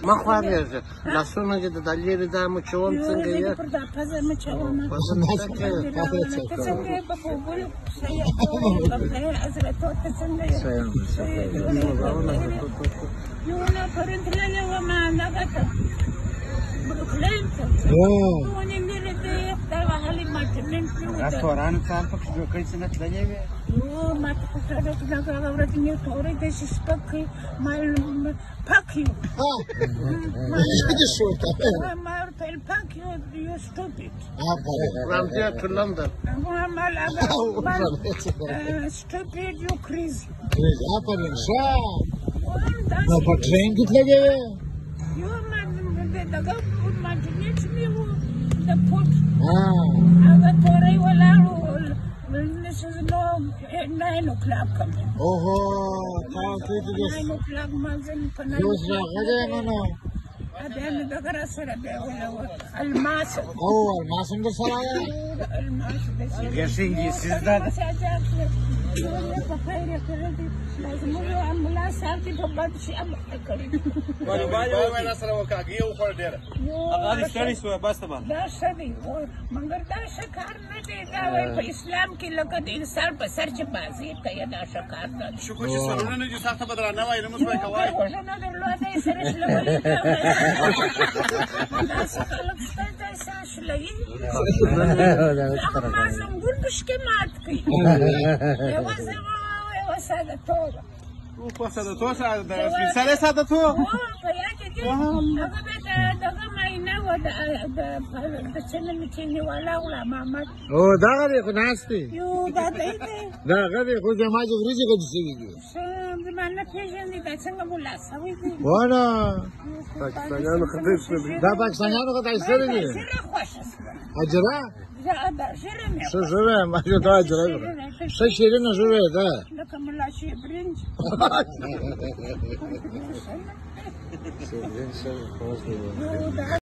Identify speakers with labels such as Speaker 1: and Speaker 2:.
Speaker 1: ما خواهیږي لاسونه چې د لرې دا مچول څنګه یې
Speaker 2: رستوران څان پکې جوړ کړی څنګه تللی وې
Speaker 3: ما ته خو سره چې دا ورته نه تورې د شپکې ما پاکي ما ورته پاکي یو stupid
Speaker 1: from here to London
Speaker 3: stupid you crazy
Speaker 2: نو په ټرین کې تللی وې
Speaker 3: یو دغه ما چې مې و د پوت هغه تورې ولاړو This is no 9 o'clock coming.
Speaker 2: Oh, okay,
Speaker 3: 9 o'clock, Mazin.
Speaker 2: Who's that?
Speaker 3: Then the Garasara, Almas.
Speaker 2: Oh, Almas in the Saraya?
Speaker 3: Almas.
Speaker 2: Guessing this is that.
Speaker 3: اسلام کې لکه د انسان په سر چې بازي کوي دا شکار ده
Speaker 4: شکر چې سرونه نه دي سخته بدرانه وای نو موږ به کوای
Speaker 3: نه درلوده سره شلوي دا خلک ستاسو سره شلوي ما زنګون بشکې مات کوي یو ساده توګه
Speaker 4: او په ساده توګه سره د سپیشل ساده توګه
Speaker 3: او په یا کې هغه به دغه ماینه و د چنه میچنی والا ولا محمد
Speaker 2: او دا غری خو ناشتي
Speaker 3: یو دا دی
Speaker 2: دا غری خو زما چې ورځي کې شي
Speaker 3: سم زمانه پیژنې دا څنګه مولا سوي دي
Speaker 2: ونه
Speaker 1: پاکستانیانو خطر شوی
Speaker 2: دا پاکستانیانو خدای سره دي اجرا شجره ما جو دا اجرا شجره نه جوړه ده
Speaker 3: لکه ملا شي برنج